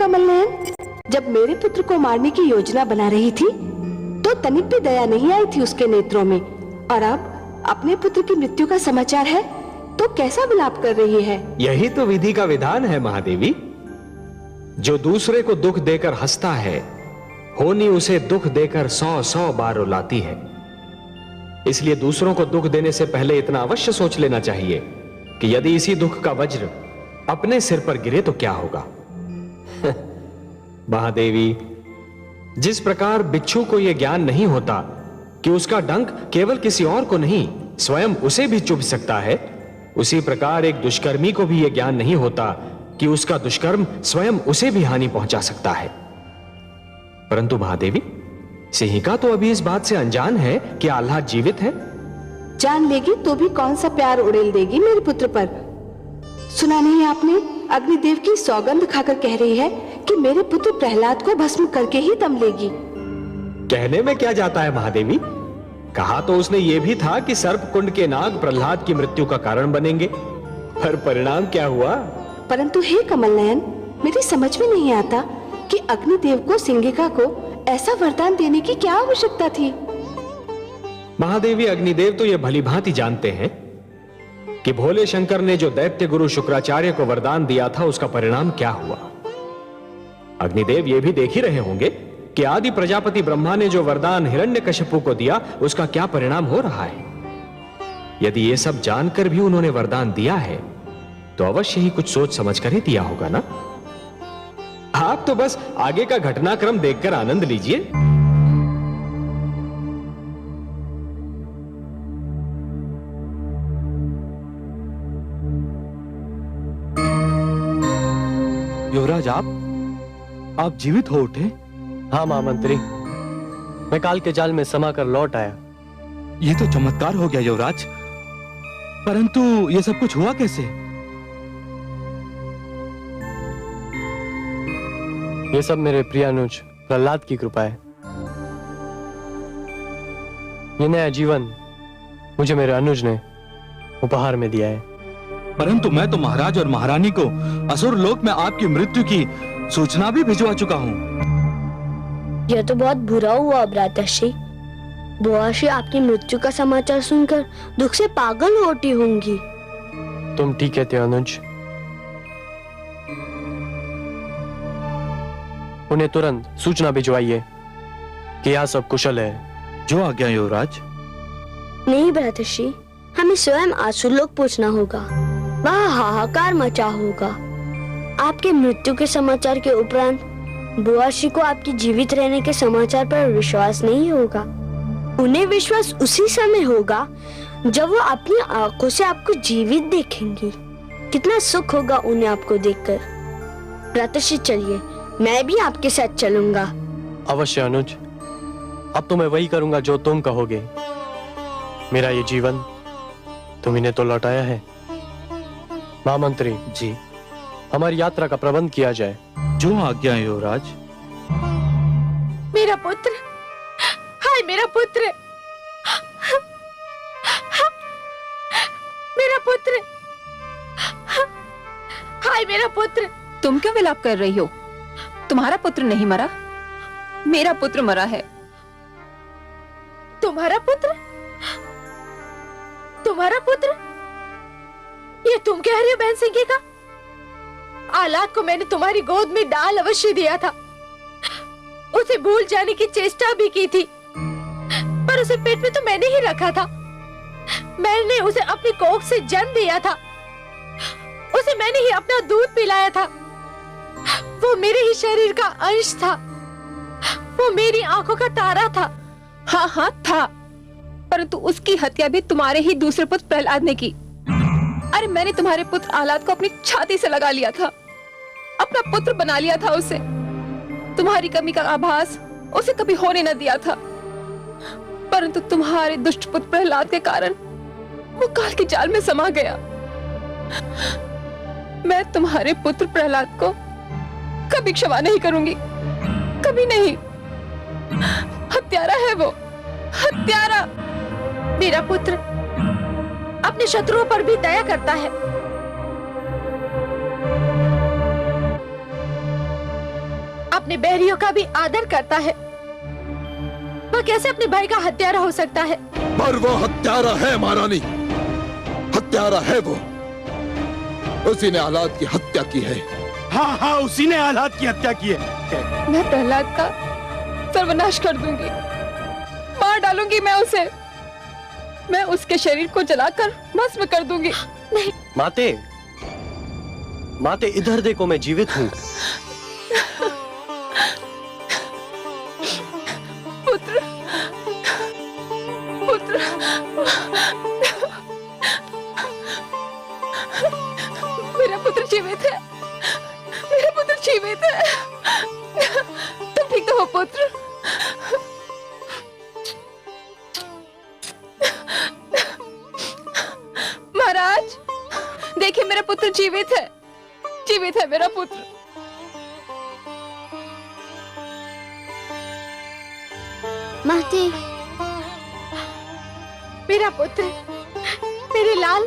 कमल नयन, जब मेरे पुत्र को मारने की योजना बना रही थी तो तनिक भी दया नहीं आई थी उसके नेत्रों में, और अब अपने पुत्र की मृत्यु का समाचार है तो कैसा विलाप कर रही है। यही तो विधि का विधान है महादेवी। जो दूसरे को दुख देकर हंसता है, होनी उसे दुख देकर 100 बार रुलाती है। इसलिए दूसरों को दुख देने से पहले इतना अवश्य सोच लेना चाहिए कि यदि इसी दुख का वज्र अपने सिर पर गिरे तो क्या होगा। महादेवी, जिस प्रकार बिच्छू को यह ज्ञान नहीं होता कि उसका डंक केवल किसी और को नहीं स्वयं उसे भी चुभ सकता है, उसी प्रकार एक दुष्कर्मी को भी यह ज्ञान नहीं होता कि उसका दुष्कर्म स्वयं उसे भी हानि पहुंचा सकता है। परंतु महादेवी, सिंहिका तो अभी इस बात से अनजान है कि आह्लाद जीवित है। जान लेगी तो भी कौन सा प्यार उड़ेल देगी मेरे पुत्र पर। सुना नहीं आपने, अग्निदेव की सौगंध खाकर कह रही है कि मेरे पुत्र प्रहलाद को भस्म करके ही दम लेगी। कहने में क्या जाता है महादेवी, कहा तो उसने ये भी था कि सर्प कुंड के नाग प्रहलाद की मृत्यु का कारण बनेंगे, पर परिणाम क्या हुआ। परंतु हे कमल नयन, मेरी समझ में नहीं आता कि अग्निदेव को सिंहिका को ऐसा वरदान देने की क्या आवश्यकता थी। महादेवी, अग्निदेव तो यह भली भांति जानते हैं कि भोले शंकर ने जो दैत्य गुरु शुक्राचार्य को वरदान दिया था उसका परिणाम क्या हुआ। अग्निदेव ये भी देख ही रहे होंगे कि आदि प्रजापति ब्रह्मा ने जो वरदान हिरण्यकशिपु को दिया उसका क्या परिणाम हो रहा है। यदि ये सब जानकर भी उन्होंने वरदान दिया है तो अवश्य ही कुछ सोच समझ कर ही दिया होगा ना। आप तो बस आगे का घटनाक्रम देखकर आनंद लीजिए। युवराज, आप जीवित हो उठे? हाँ महामंत्री, मैं काल के जाल में समा कर लौट आया। ये तो चमत्कार हो गया युवराज, परंतु ये सब कुछ हुआ कैसे? ये सब मेरे प्रियानुज प्रहलाद की कृपा है। ये नया जीवन मुझे मेरे अनुज ने उपहार में दिया है। परंतु मैं तो महाराज और महारानी को असुर लोक में आपकी मृत्यु की सूचना भी भिजवा चुका हूँ। यह तो बहुत बुरा हुआ भ्राताश्री। बुआश्री आपकी मृत्यु का समाचार सुनकर दुख से पागल होती होंगी। तुम ठीक कहते हो अनुज। उन्हें तुरंत सूचना भिजवाइए कि यहाँ सब कुशल है। जो आज्ञा युवराज। नहीं भ्राताश्री, हमें स्वयं आसुरलोक पहुंचना होगा। वहाँ हाहाकार मचा होगा। आपके मृत्यु के समाचार के उपरांत बुआश्री को आपके जीवित रहने के समाचार पर विश्वास नहीं होगा। उन्हें विश्वास उसी समय होगा जब वो अपनी आंखों से आपको जीवित देखेंगी। कितना सुख होगा उन्हें आपको देखकर। भ्राताश्री चलिए, मैं भी आपके साथ चलूंगा। अवश्य अनुज, अब तो मैं वही करूंगा जो तुम कहोगे। मेरा ये जीवन तुम इन्हें तो लौटाया है। महामंत्री जी, हमारी यात्रा का प्रबंध किया जाए। जो आज्ञा युवराज। मेरा पुत्र, हाय मेरा पुत्र, मेरा पुत्र, हाय मेरा पुत्र। तुम क्यों विलाप कर रही हो? तुम्हारा पुत्र नहीं मरा, मेरा पुत्र मरा है। तुम्हारा पुत्र? तुम्हारा पुत्र? ये तुम कह रहे हो बहन सिंहिका? आह्लाद को मैंने तुम्हारी गोद में डाल अवश्य दिया था। उसे भूल जाने की चेष्टा भी की थी, पर उसे पेट में तो मैंने ही रखा था। मैंने उसे अपनी कोख से जन्म दिया था। उसे मैंने ही अपना दूध पिलाया था। वो मेरे ही शरीर का अंश था। वो मेरी आंखों का तारा था। हाँ हाँ था, परंतु उसकी हत्या भी तुम्हारे ही दूसरे पुत्र प्रहलाद ने की। अरे मैंने तुम्हारे पुत्र आह्लाद को अपनी छाती से लगा लिया था, अपना पुत्र बना लिया था उसे। तुम्हारी कमी का आभास उसे कभी होने न दिया था, परंतु तुम्हारे दुष्ट पुत्र प्रहलाद के कारण वो काल के जाल में समा गया। मैं तुम्हारे पुत्र प्रहलाद को कभी क्षमा नहीं करूंगी, कभी नहीं। हत्यारा है वो, हत्यारा। मेरा पुत्र अपने शत्रुओं पर भी दया करता है। अपने बैरियों का भी आदर करता है, वह कैसे अपने भाई का हत्यारा हो सकता है? पर वो हत्यारा है महारानी, हत्यारा है वो। उसी ने आलाद की हत्या की है। हाँ हाँ, उसी ने आलाद की हत्या की है। मैं प्रहलाद का सर्वनाश कर दूंगी, मार डालूंगी मैं उसे। मैं उसके शरीर को जलाकर भस्म कर दूंगी। नहीं माते, माते इधर देखो, मैं जीवित हूँ। पुत्र, पुत्र, मेरा पुत्र जीवित है, मेरा पुत्र जीवित है। तुम ठीक तो हो पुत्र? महाराज देखिए, मेरा पुत्र जीवित है, जीवित है मेरा पुत्र। माते, मेरा पुत्र, मेरे लाल।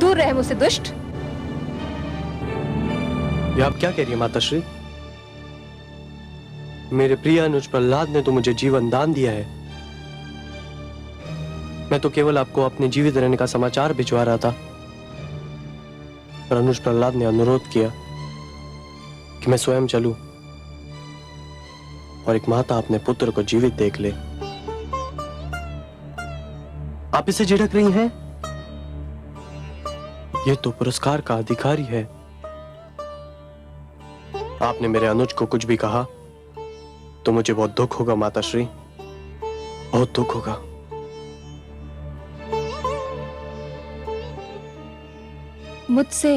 दूर रहे मुझसे दुष्ट। ये आप क्या कह रही है माताश्री? मेरे प्रिय अनुज प्रहलाद ने तो मुझे जीवन दान दिया है। मैं तो केवल आपको अपने जीवित रहने का समाचार भिजवा रहा था, पर अनुज प्रहलाद ने अनुरोध किया कि मैं स्वयं चलूं और एक माता अपने पुत्र को जीवित देख ले। आप इसे झिड़क रही हैं? ये तो पुरस्कार का अधिकारी है। आपने मेरे अनुज को कुछ भी कहा तो मुझे बहुत दुख होगा माताश्री, बहुत दुख होगा। मुझसे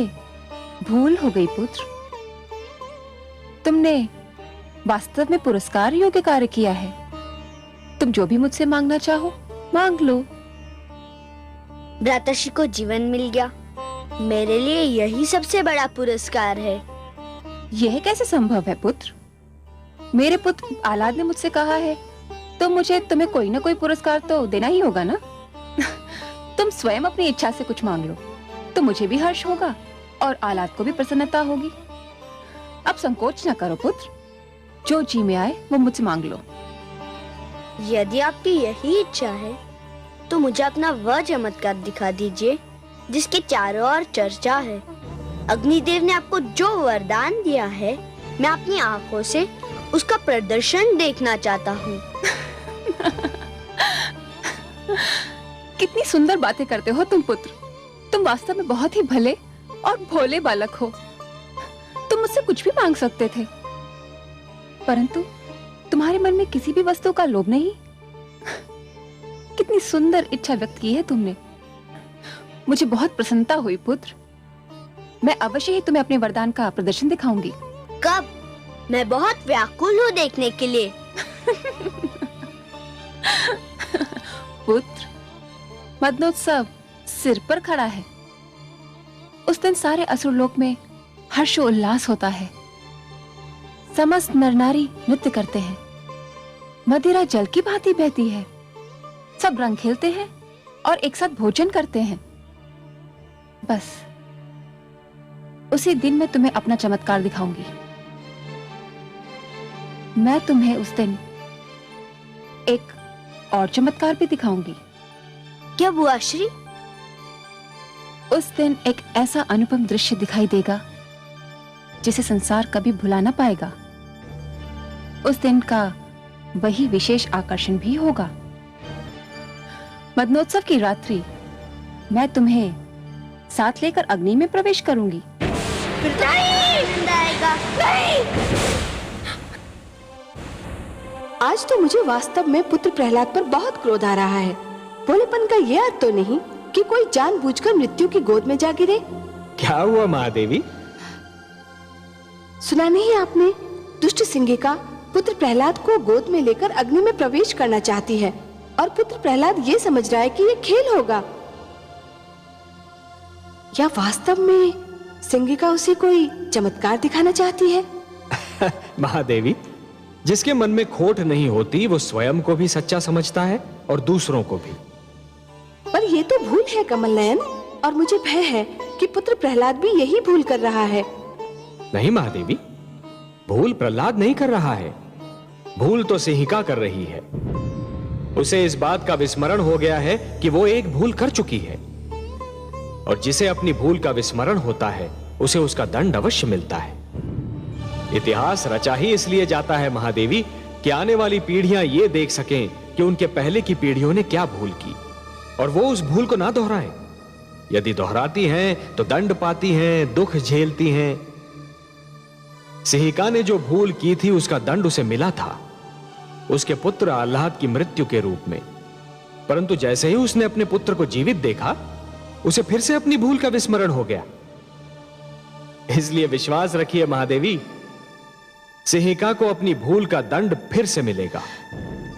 भूल हो गई पुत्र। तुमने वास्तव में पुरस्कार योग्य कार्य किया है। तुम जो भी मुझसे मांगना चाहो मांग लो। भ्राताश्री को जीवन मिल गया, मेरे लिए यही सबसे बड़ा पुरस्कार है। यह कैसे संभव है पुत्र? मेरे पुत्र आलाद ने मुझसे कहा है तो मुझे तुम्हें कोई ना कोई पुरस्कार तो देना ही होगा ना। तुम स्वयं अपनी इच्छा से कुछ मांग लो तो मुझे भी हर्ष होगा और आलाद को भी प्रसन्नता होगी। अब संकोच न करो पुत्र, जो जी में आए वो मुझसे मांग लो। यदि आपकी यही इच्छा है तो मुझे अपना वह चमत्कार दिखा दीजिए जिसके चारों ओर चर्चा है। अग्निदेव ने आपको जो वरदान दिया है, मैं अपनी आंखों से उसका प्रदर्शन देखना चाहता हूँ। कितनी सुंदर बातें करते हो तुम पुत्र। तुम वास्तव में बहुत ही भले और भोले बालक हो। तुम मुझसे कुछ भी मांग सकते थे, परंतु तुम्हारे मन में किसी भी वस्तु का लोभ नहीं। कितनी सुंदर इच्छा व्यक्त की है तुमने। मुझे बहुत प्रसन्नता हुई पुत्र। मैं अवश्य ही तुम्हें अपने वरदान का प्रदर्शन दिखाऊंगी। कब? मैं बहुत व्याकुल हूँ देखने के लिए। पुत्र, मदनोत्सव सिर पर खड़ा है। उस दिन सारे असुरलोक में हर्षोल्लास होता है। समस्त नर नारी नृत्य करते हैं, मदिरा जल की भांति बहती है, सब रंग खेलते हैं और एक साथ भोजन करते हैं। बस उसी दिन मैं तुम्हें अपना चमत्कार दिखाऊंगी। मैं तुम्हें उस दिन एक और चमत्कार भी दिखाऊंगी। क्या बुआ श्री? उस दिन एक ऐसा अनुपम दृश्य दिखाई देगा जिसे संसार कभी भुला ना पाएगा। उस दिन का वही विशेष आकर्षण भी होगा। मदनोत्सव की रात्रि मैं तुम्हें साथ लेकर अग्नि में प्रवेश करूंगी। नहीं! आज तो मुझे वास्तव में पुत्र प्रहलाद पर बहुत क्रोध आ रहा है। भोलेपन का यह अर्थ तो नहीं कि कोई जानबूझकर मृत्यु की गोद में जा गिरे। क्या हुआ महादेवी? सुना नहीं आपने? दुष्ट सिंहिका पुत्र प्रहलाद को गोद में लेकर अग्नि में प्रवेश करना चाहती है और पुत्र प्रहलाद ये समझ रहा है कि ये खेल होगा। या वास्तव में सिंहिका उसे कोई चमत्कार दिखाना चाहती है? महादेवी, जिसके मन में खोट नहीं होती वो स्वयं को भी सच्चा समझता है और दूसरों को भी। पर ये तो भूल है कमल नयन, और मुझे भय है कि पुत्र प्रहलाद भी यही भूल कर रहा है। नहीं महादेवी, भूल प्रहलाद नहीं कर रहा है, भूल तो सिंहिका कर रही है। उसे इस बात का विस्मरण हो गया है कि वो एक भूल कर चुकी है, और जिसे अपनी भूल का विस्मरण होता है उसे उसका दंड अवश्य मिलता है। इतिहास रचा ही इसलिए जाता है महादेवी कि आने वाली पीढ़ियां ये देख सकें कि उनके पहले की पीढ़ियों ने क्या भूल की और वो उस भूल को ना दोहराएं। यदि दोहराती हैं तो दंड पाती हैं, दुख झेलती हैं। सिंहिका ने जो भूल की थी उसका दंड उसे मिला था, उसके पुत्र आह्लाद की मृत्यु के रूप में। परंतु जैसे ही उसने अपने पुत्र को जीवित देखा, उसे फिर से अपनी भूल का विस्मरण हो गया। इसलिए विश्वास रखिए महादेवी, सिंहिका को अपनी भूल का दंड फिर से मिलेगा।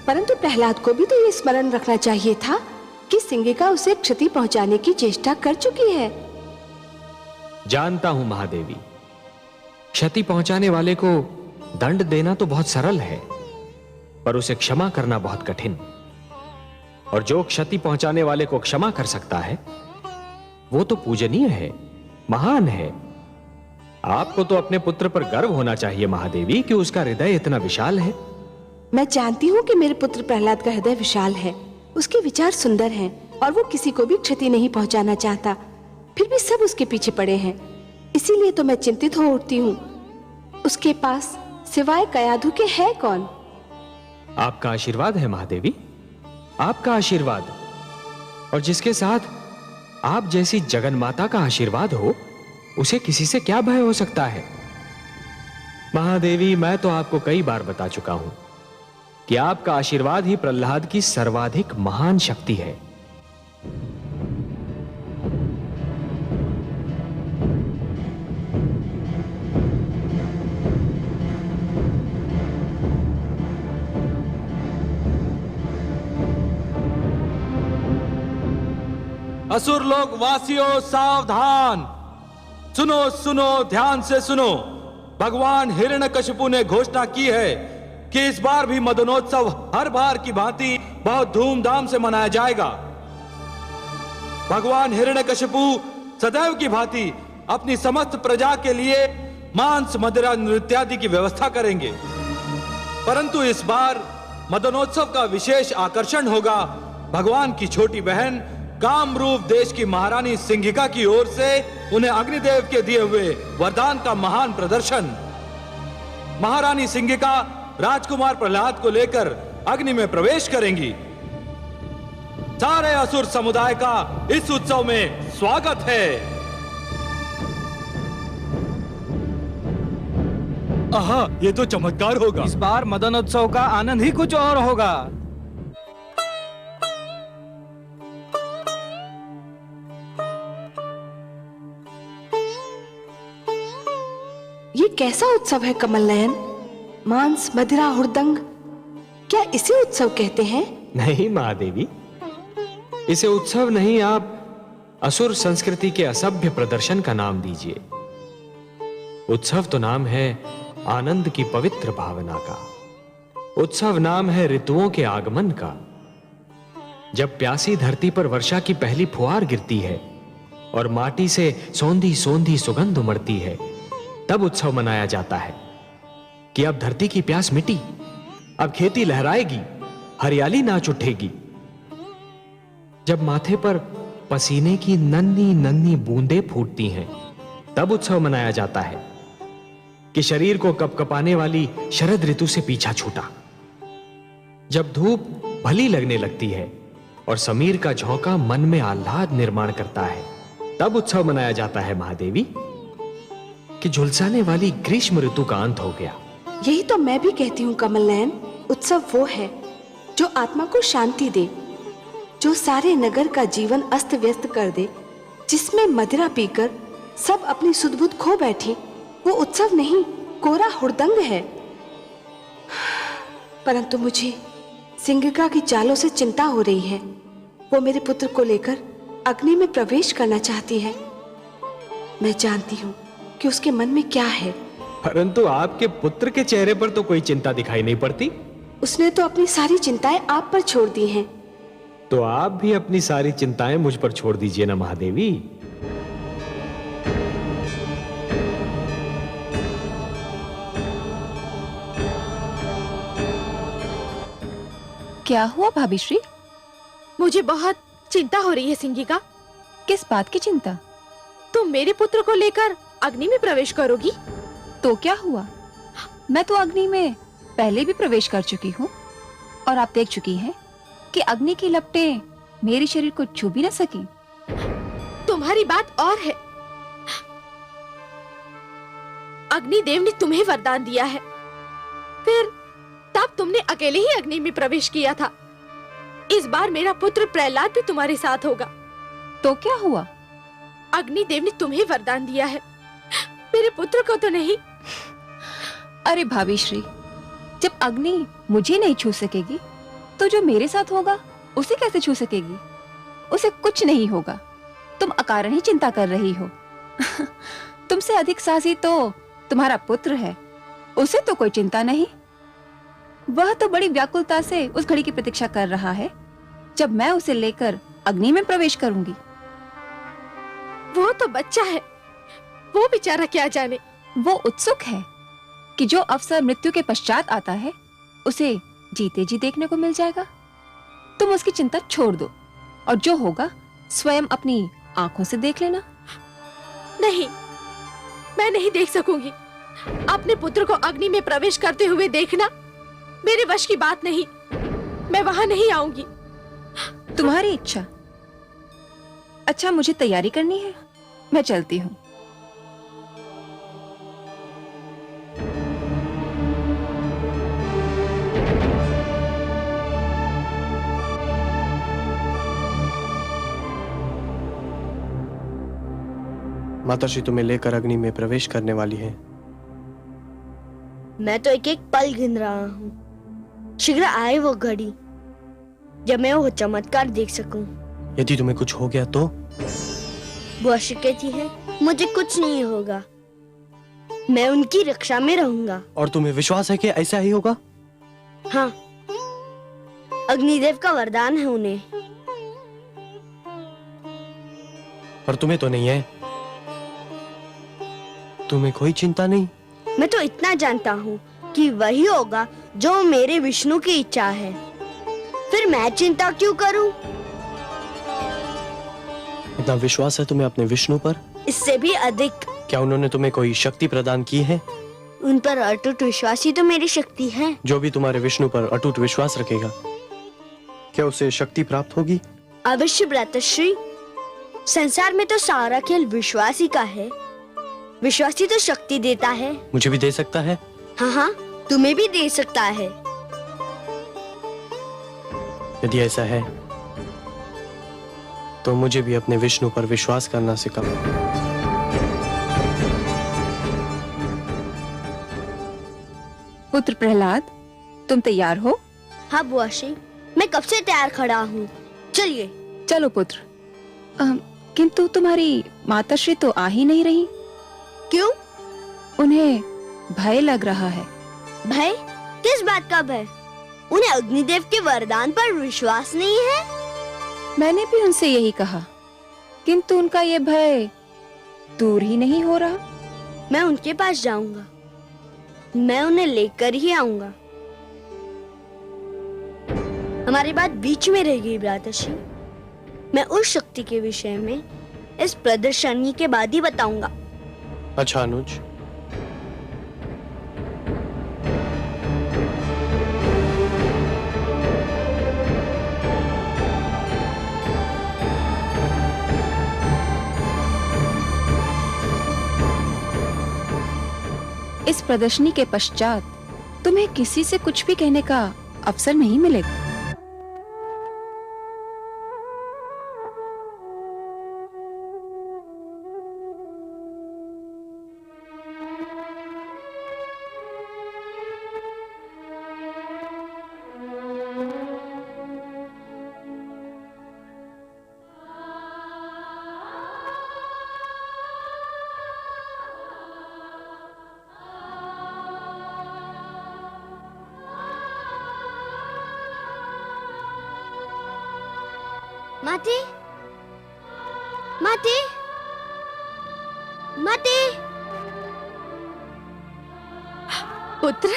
परंतु प्रहलाद को भी तो ये स्मरण रखना चाहिए था कि सिंहिका उसे क्षति पहुंचाने की चेष्टा कर चुकी है। जानता हूं महादेवी, क्षति पहुंचाने वाले को दंड देना तो बहुत सरल है, पर उसे क्षमा करना बहुत कठिन। और जो क्षति पहुंचाने वाले को क्षमा कर सकता है वो तो पूजनीय है, महान है। आपको तो अपने पुत्र पर गर्व होना चाहिए महादेवी कि उसका हृदय इतना विशाल है। मैं जानती हूँ कि मेरे पुत्र प्रहलाद का हृदय विशाल है, उसके विचार सुंदर हैं और वो किसी को भी क्षति नहीं पहुंचाना चाहता। फिर भी सब उसके पीछे पड़े हैं, इसीलिए तो मैं चिंतित हो उठती हूँ। उसके पास सिवाय कयाधु के है कौन? आपका आशीर्वाद है महादेवी, आपका आशीर्वाद। और जिसके साथ आप जैसी जगन्माता का आशीर्वाद हो, उसे किसी से क्या भय हो सकता है? महादेवी, मैं तो आपको कई बार बता चुका हूं कि आपका आशीर्वाद ही प्रहलाद की सर्वाधिक महान शक्ति है। असुर लोक वासियों सावधान, सुनो सुनो ध्यान से सुनो। भगवान हिरण्यकशिपु ने घोषणा की है कि इस बार भी मदनोत्सव हर बार की भांति बहुत धूमधाम से मनाया जाएगा। भगवान हिरण्यकशिपु सदैव की भांति अपनी समस्त प्रजा के लिए मांस, मदिरा, नृत्यादि की व्यवस्था करेंगे। परंतु इस बार मदनोत्सव का विशेष आकर्षण होगा भगवान की छोटी बहन कामरूप देश की महारानी सिंहिका की ओर से उन्हें अग्निदेव के दिए हुए वरदान का महान प्रदर्शन। महारानी सिंहिका राजकुमार प्रहलाद को लेकर अग्नि में प्रवेश करेंगी। सारे असुर समुदाय का इस उत्सव में स्वागत है। आहा, ये तो चमत्कार होगा। इस बार मदनोत्सव का आनंद ही कुछ और होगा। ये कैसा उत्सव है कमल नयन? मांस, मदिरा, हुड़दंग, क्या इसे उत्सव कहते हैं? नहीं महादेवी, इसे उत्सव नहीं, आप असुर संस्कृति के असभ्य प्रदर्शन का नाम दीजिए। उत्सव तो नाम है आनंद की पवित्र भावना का। उत्सव नाम है ऋतुओं के आगमन का। जब प्यासी धरती पर वर्षा की पहली फुहार गिरती है और माटी से सौंधी सौंधी सुगंध उमड़ती है, तब उत्सव मनाया जाता है कि अब धरती की प्यास मिटी, अब खेती लहराएगी, हरियाली नाच उठेगी। जब माथे पर पसीने की नन्ही नन्ही बूंदें फूटती हैं, तब उत्सव मनाया जाता है कि शरीर को कपकपाने वाली शरद ऋतु से पीछा छूटा। जब धूप भली लगने लगती है और समीर का झोंका मन में आह्लाद निर्माण करता है, तब उत्सव मनाया जाता है महादेवी कि झुलसाने वाली ग्रीष्म ऋतु का अंत हो गया। यही तो मैं भी कहती हूँ कमल नयन उत्सव वो है जो आत्मा को शांति दे, जो सारे नगर का जीवन अस्त व्यस्त कर दे, जिसमें मदिरा पीकर सब अपनी सुध-बुध खो बैठे, वो उत्सव नहीं, कोरा हुड़दंग है। परंतु मुझे सिंगिका की चालों से चिंता हो रही है। वो मेरे पुत्र को लेकर अग्नि में प्रवेश करना चाहती है। मैं जानती हूँ कि उसके मन में क्या है। परंतु आपके पुत्र के चेहरे पर तो कोई चिंता दिखाई नहीं पड़ती। उसने तो अपनी सारी चिंताएं आप पर छोड़ दी हैं। तो आप भी अपनी सारी चिंताएं मुझ पर छोड़ दीजिए ना महादेवी। क्या हुआ भाभी श्री? मुझे बहुत चिंता हो रही है सिंगिका। किस बात की चिंता? तुम मेरे पुत्र को लेकर अग्नि में प्रवेश करोगी? तो क्या हुआ? मैं तो अग्नि में पहले भी प्रवेश कर चुकी हूँ और आप देख चुकी हैं कि अग्नि की लपटें मेरे शरीर को छू भी न सकी। तुम्हारी बात और है। अग्निदेव ने तुम्हें वरदान दिया है, फिर तब तुमने अकेले ही अग्नि में प्रवेश किया था। इस बार मेरा पुत्र प्रहलाद भी तुम्हारे साथ होगा। तो क्या हुआ? अग्निदेव ने तुम्हें वरदान दिया है, मेरे पुत्र को तो नहीं। अरे भाभी श्री, जब अग्नि मुझे नहीं छू सकेगी तो जो मेरे साथ होगा उसे कैसे छू सकेगी? उसे कुछ नहीं होगा। तुम अकारण ही चिंता कर रही हो। तुमसे अधिक साहसी तो तुम्हारा पुत्र है, उसे तो कोई चिंता नहीं। वह तो बड़ी व्याकुलता से उस घड़ी की प्रतीक्षा कर रहा है जब मैं उसे लेकर अग्नि में प्रवेश करूंगी। वो तो बच्चा है, वो बेचारा क्या जाने। वो उत्सुक है कि जो अवसर मृत्यु के पश्चात आता है उसे जीते जी देखने को मिल जाएगा। तुम उसकी चिंता छोड़ दो और जो होगा स्वयं अपनी आंखों से देख लेना। नहीं, मैं नहीं देख सकूंगी। अपने पुत्र को अग्नि में प्रवेश करते हुए देखना मेरे वश की बात नहीं। मैं वहां नहीं आऊंगी। तुम्हारी इच्छा। अच्छा, मुझे तैयारी करनी है, मैं चलती हूँ। माताश्री तुम्हें लेकर अग्नि में प्रवेश करने वाली है। मैं तो एक एक पल गिन रहा हूँ। शीघ्र आए वो घड़ी जब मैं वो चमत्कार देख सकूं। यदि तुम्हें कुछ हो गया तो? बुआ श्री कहती है मुझे कुछ नहीं होगा, मैं उनकी रक्षा में रहूंगा। और तुम्हें विश्वास है कि ऐसा ही होगा? हाँ, अग्निदेव का वरदान है उन्हें। पर तुम्हें तो नहीं है। तुम्हें कोई चिंता नहीं? मैं तो इतना जानता हूँ कि वही होगा जो मेरे विष्णु की इच्छा है, फिर मैं चिंता क्यों करूं? इतना विश्वास है तुम्हें अपने विष्णु पर? इससे भी अधिक। क्या उन्होंने तुम्हें कोई शक्ति प्रदान की है? उन पर अटूट विश्वास ही तो मेरी शक्ति है। जो भी तुम्हारे विष्णु पर अटूट विश्वास रखेगा, क्या उसे शक्ति प्राप्त होगी? अवश्य भ्रातश्री, संसार में तो सारा खेल विश्वास ही का है। विश्वास ही तो शक्ति देता है। मुझे भी दे सकता है? हाँ हाँ, तुम्हें भी दे सकता है। यदि ऐसा है तो मुझे भी अपने विष्णु पर विश्वास करना सिखाओ। पुत्र प्रहलाद, तुम तैयार हो? हाँ बुआ श्री, मैं कब से तैयार खड़ा हूँ। चलिए। चलो पुत्र। किंतु तुम्हारी माताश्री तो आ ही नहीं रही। क्यों? उन्हें भय लग रहा है। भय? किस बात का भय? उन्हें अग्निदेव के वरदान पर विश्वास नहीं है? मैंने भी उनसे यही कहा, किंतु उनका ये भय दूर ही नहीं हो रहा। मैं उनके पास जाऊंगा, मैं उन्हें लेकर ही आऊंगा। हमारी बात बीच में रह गई भ्राताश्री। मैं उस शक्ति के विषय में इस प्रदर्शनी के बाद ही बताऊंगा। अच्छा अनुज, इस प्रदर्शनी के पश्चात तुम्हें किसी से कुछ भी कहने का अवसर नहीं मिलेगा। माते, माते, माते। पुत्र,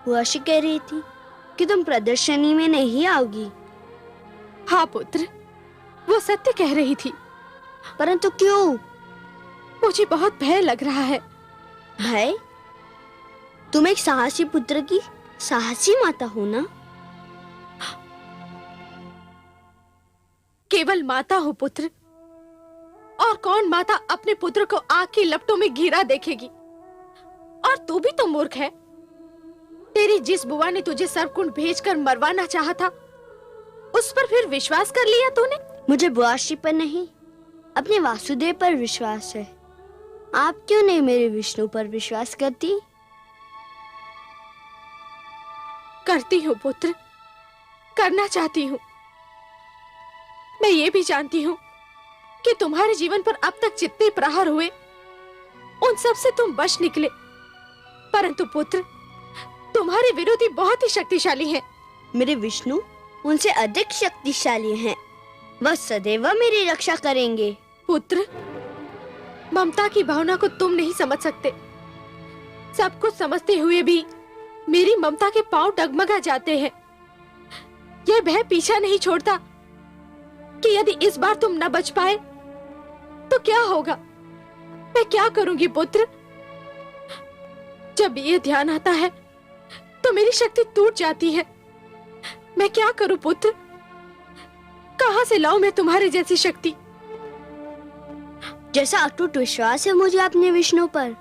बुआशी कह रही थी कि तुम प्रदर्शनी में नहीं आओगी। हाँ पुत्र, वो सत्य कह रही थी। परंतु क्यों? मुझे बहुत भय लग रहा है। भय? तुम एक साहसी पुत्र की साहसी माता हो ना? केवल माता हो पुत्र, और कौन माता अपने पुत्र को आग की लपटों में घिरा देखेगी? और तू भी तो मूर्ख है। तेरी जिस बुआ ने तुझे सर्पकुंड भेजकर मरवाना चाहा था, उस पर फिर विश्वास कर लिया तूने? मुझे बुआशी पर नहीं, अपने वासुदेव पर विश्वास है। आप क्यों नहीं मेरे विष्णु पर विश्वास करती? करती हूँ पुत्र, करना चाहती हूँ। मैं ये भी जानती हूँ कि तुम्हारे जीवन पर अब तक जितने प्रहार हुए, उन सब से तुम बच निकले। परंतु पुत्र, तुम्हारे विरोधी बहुत ही शक्तिशाली हैं। मेरे विष्णु उनसे अधिक शक्तिशाली हैं। वह सदैव मेरी रक्षा करेंगे। पुत्र, ममता की भावना को तुम नहीं समझ सकते। सब कुछ समझते हुए भी मेरी ममता के पांव डगमगा जाते हैं। यह भय पीछा नहीं छोड़ता कि यदि इस बार तुम न बच पाए तो क्या होगा। मैं क्या करूंगी पुत्र? जब ये ध्यान आता है तो मेरी शक्ति टूट जाती है। मैं क्या करूं पुत्र? कहां से लाऊं मैं तुम्हारे जैसी शक्ति? जैसा अटूट विश्वास है मुझे अपने विष्णु पर,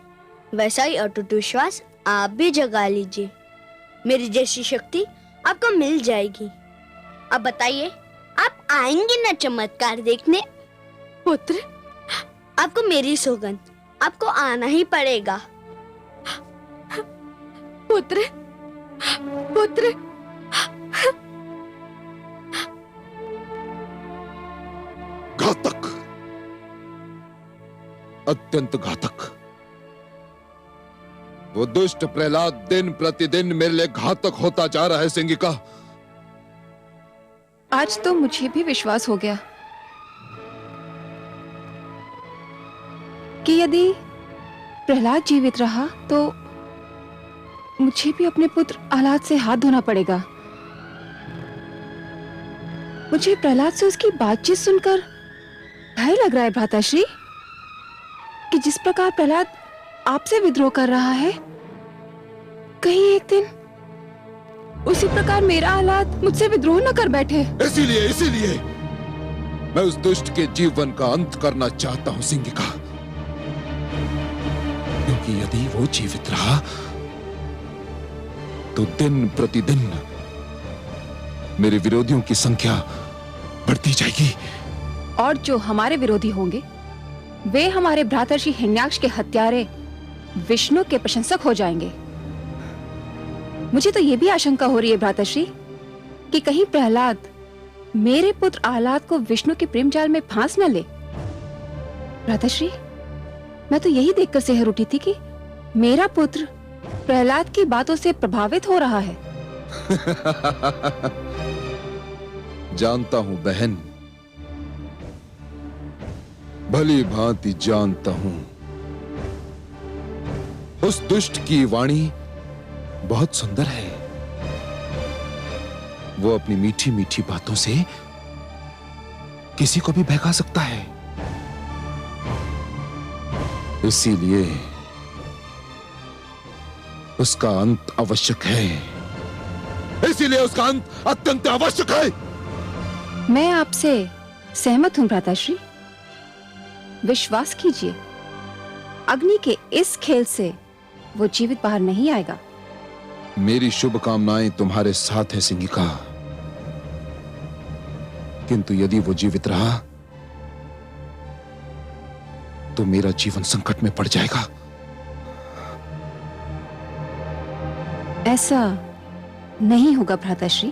वैसा ही अटूट विश्वास आप भी जगा लीजिए। मेरी जैसी शक्ति आपको मिल जाएगी। अब बताइए, आप आएंगे ना चमत्कार देखने? पुत्र, आपको मेरी सौगंध, आपको आना ही पड़ेगा। पुत्र, पुत्र। घातक, अत्यंत घातक। वो दुष्ट प्रहलाद दिन प्रतिदिन मेरे लिए घातक होता जा रहा है सिंगिका। आज तो मुझे भी विश्वास हो गया कि यदि प्रहलाद जीवित रहा तो मुझे भी अपने पुत्र आह्लाद से हाथ धोना पड़ेगा। मुझे प्रहलाद से उसकी बातचीत सुनकर भय लग रहा है भ्राताश्री, कि जिस प्रकार प्रहलाद आपसे विद्रोह कर रहा है, कहीं एक दिन उसी प्रकार मेरा आह्लाद मुझसे विद्रोह न कर बैठे। इसीलिए मैं उस दुष्ट के जीवन का अंत करना चाहता हूं सिंगिका, क्योंकि यदि वो जीवित रहा तो दिन प्रतिदिन मेरे विरोधियों की संख्या बढ़ती जाएगी। और जो हमारे विरोधी होंगे वे हमारे भ्रातर्षि हिरण्याक्ष के हत्यारे विष्णु के प्रशंसक हो जाएंगे। मुझे तो ये भी आशंका हो रही है भ्रातर्षि कि कहीं प्रहलाद मेरे पुत्र आह्लाद को विष्णु के प्रेम जाल में फांस न ले। भ्रातर्षि, मैं तो यही देखकर सेहर उठी थी कि मेरा पुत्र प्रहलाद की बातों से प्रभावित हो रहा है। जानता हूं बहन, भली भांति जानता हूं। उस दुष्ट की वाणी बहुत सुंदर है। वो अपनी मीठी मीठी बातों से किसी को भी बहका सकता है। इसीलिए उसका अंत आवश्यक है। इसीलिए उसका अंत अत्यंत आवश्यक है। मैं आपसे सहमत हूं भ्राताश्री। विश्वास कीजिए, अग्नि के इस खेल से वो जीवित बाहर नहीं आएगा। मेरी शुभकामनाएं तुम्हारे साथ है सिंगिका, किंतु यदि वो जीवित रहा तो मेरा जीवन संकट में पड़ जाएगा। ऐसा नहीं होगा भ्राताश्री,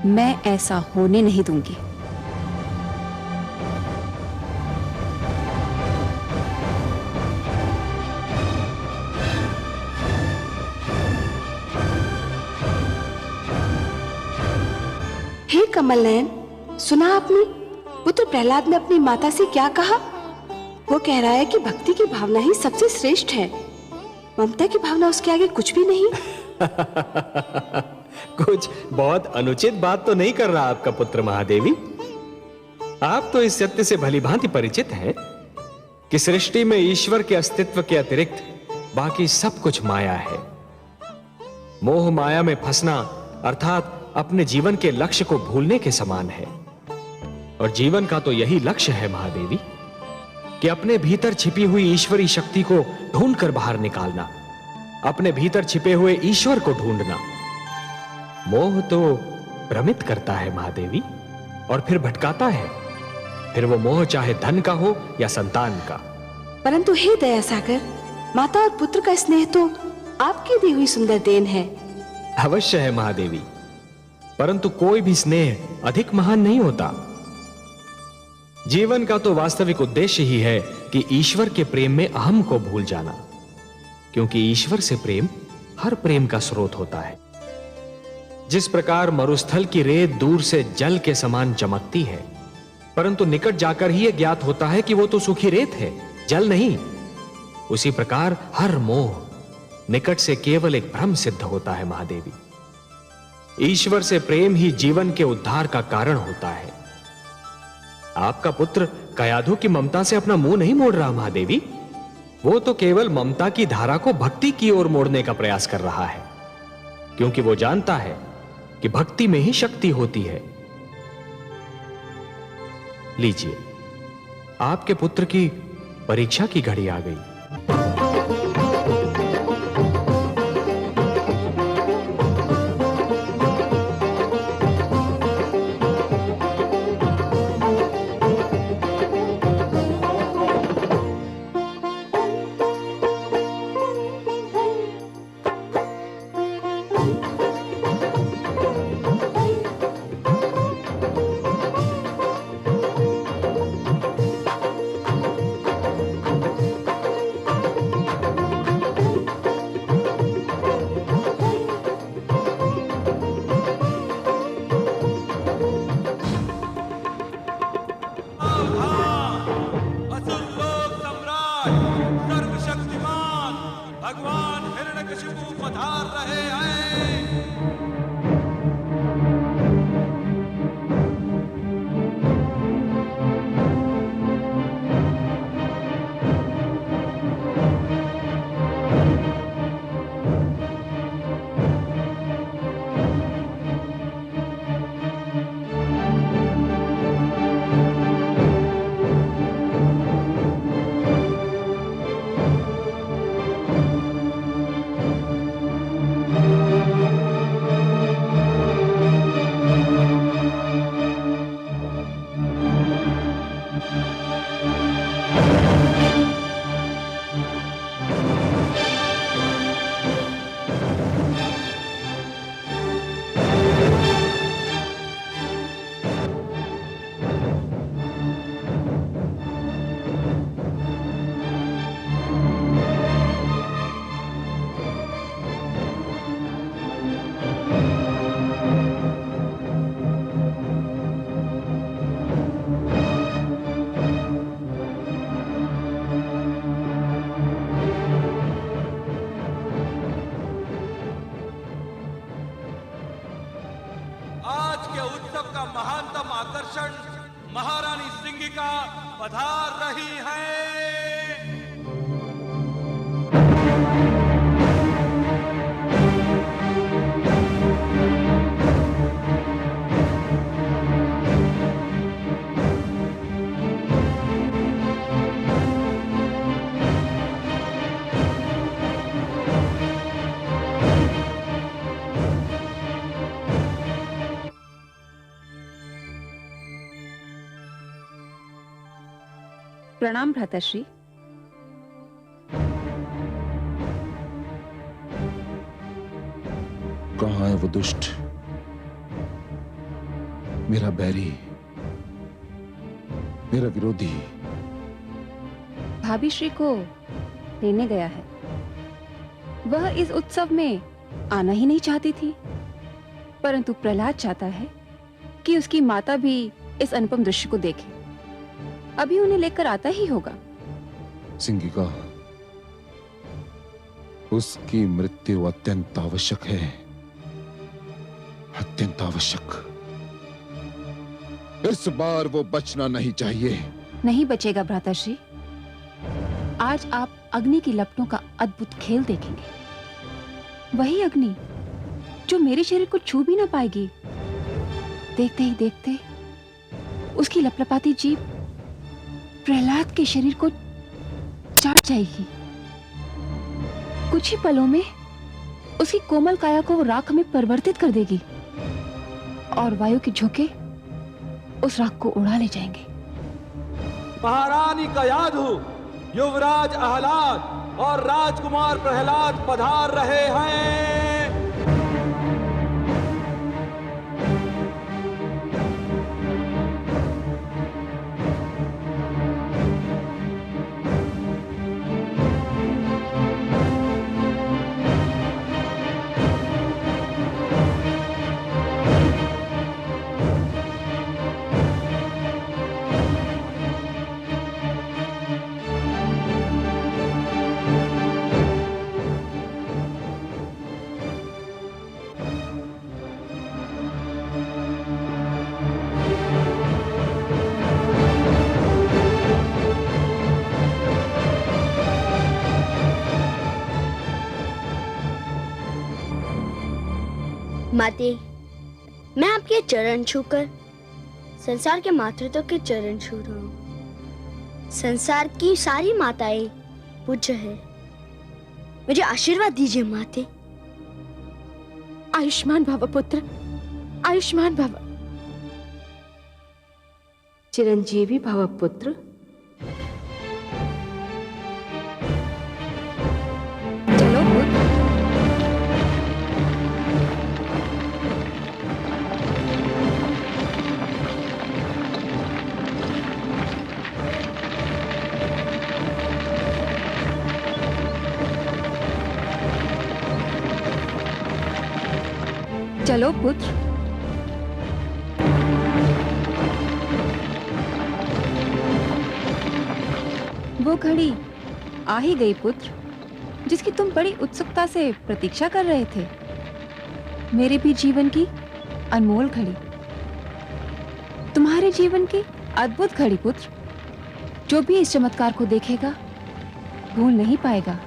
मैं ऐसा होने नहीं दूंगी। हे कमल नयन, सुना आपने पुत्र प्रहलाद ने अपनी माता से क्या कहा? वो कह रहा है कि भक्ति की भावना ही सबसे श्रेष्ठ है, ममता की भावना उसके आगे कुछ भी नहीं। कुछ बहुत अनुचित बात तो नहीं कर रहा आपका पुत्र महादेवी। आप तो इस सत्य से भलीभांति परिचित हैं कि सृष्टि में ईश्वर के अस्तित्व के अतिरिक्त बाकी सब कुछ माया है। मोह माया में फंसना अर्थात अपने जीवन के लक्ष्य को भूलने के समान है। और जीवन का तो यही लक्ष्य है महादेवी कि अपने भीतर छिपी हुई ईश्वरी शक्ति को ढूंढकर बाहर निकालना, अपने भीतर छिपे हुए ईश्वर को ढूंढना। मोह तो भ्रमित करता है महादेवी और फिर भटकाता है, फिर वो मोह चाहे धन का हो या संतान का। परंतु हे दया सागर, माता और पुत्र का स्नेह तो आपकी दी हुई सुंदर देन है। अवश्य है महादेवी, परंतु कोई भी स्नेह अधिक महान नहीं होता। जीवन का तो वास्तविक उद्देश्य ही है कि ईश्वर के प्रेम में अहम को भूल जाना, क्योंकि ईश्वर से प्रेम हर प्रेम का स्रोत होता है। जिस प्रकार मरुस्थल की रेत दूर से जल के समान चमकती है, परंतु निकट जाकर ही यह ज्ञात होता है कि वो तो सूखी रेत है, जल नहीं, उसी प्रकार हर मोह निकट से केवल एक भ्रम सिद्ध होता है महादेवी। ईश्वर से प्रेम ही जीवन के उद्धार का कारण होता है। आपका पुत्र कयाधु की ममता से अपना मुंह नहीं मोड़ रहा महादेवी, वो तो केवल ममता की धारा को भक्ति की ओर मोड़ने का प्रयास कर रहा है, क्योंकि वो जानता है कि भक्ति में ही शक्ति होती है। लीजिए, आपके पुत्र की परीक्षा की घड़ी आ गई। प्रणाम भ्राताश्री। कहाँ है वो दुष्ट, मेरा बैरी, मेरा विरोधी? भाभी श्री को लेने गया है। वह इस उत्सव में आना ही नहीं चाहती थी, परंतु प्रहलाद चाहता है कि उसकी माता भी इस अनुपम दृश्य को देखे। अभी उन्हें लेकर आता ही होगा। सिंगिका, उसकी मृत्यु अत्यंत आवश्यक है, अत्यंत आवश्यक। इस बार वो बचना नहीं चाहिए। नहीं बचेगा भ्राताश्री। आज आप अग्नि की लपटों का अद्भुत खेल देखेंगे। वही अग्नि जो मेरे शरीर को छू भी ना पाएगी। देखते ही देखते उसकी लपलपाती जीभ प्रहलाद के शरीर को चाट जाएगी। कुछ ही पलों में उसकी कोमल काया को वो राख में परिवर्तित कर देगी और वायु के झोंके उस राख को उड़ा ले जाएंगे। महारानी कयाधु, युवराज आह्लाद और राजकुमार प्रहलाद पधार रहे हैं। माते, मैं आपके चरण छूकर संसार के मातृत्व के चरण छू रहा हूँ। संसार की सारी माताएं पूज्य है। मुझे आशीर्वाद दीजिए माते। आयुष्मान भव पुत्र, आयुष्मान भव। चिरंजीवी भव पुत्र। चलो पुत्र। चलो पुत्र। वो घड़ी आ ही गई पुत्र, जिसकी तुम बड़ी उत्सुकता से प्रतीक्षा कर रहे थे। मेरे भी जीवन की अनमोल घड़ी, तुम्हारे जीवन की अद्भुत घड़ी पुत्र। जो भी इस चमत्कार को देखेगा भूल नहीं पाएगा,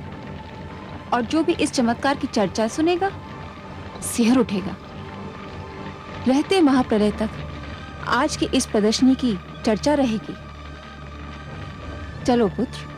और जो भी इस चमत्कार की चर्चा सुनेगा सिहर उठेगा। रहते महाप्रलय तक आज की इस प्रदर्शनी की चर्चा रहेगी। चलो पुत्र।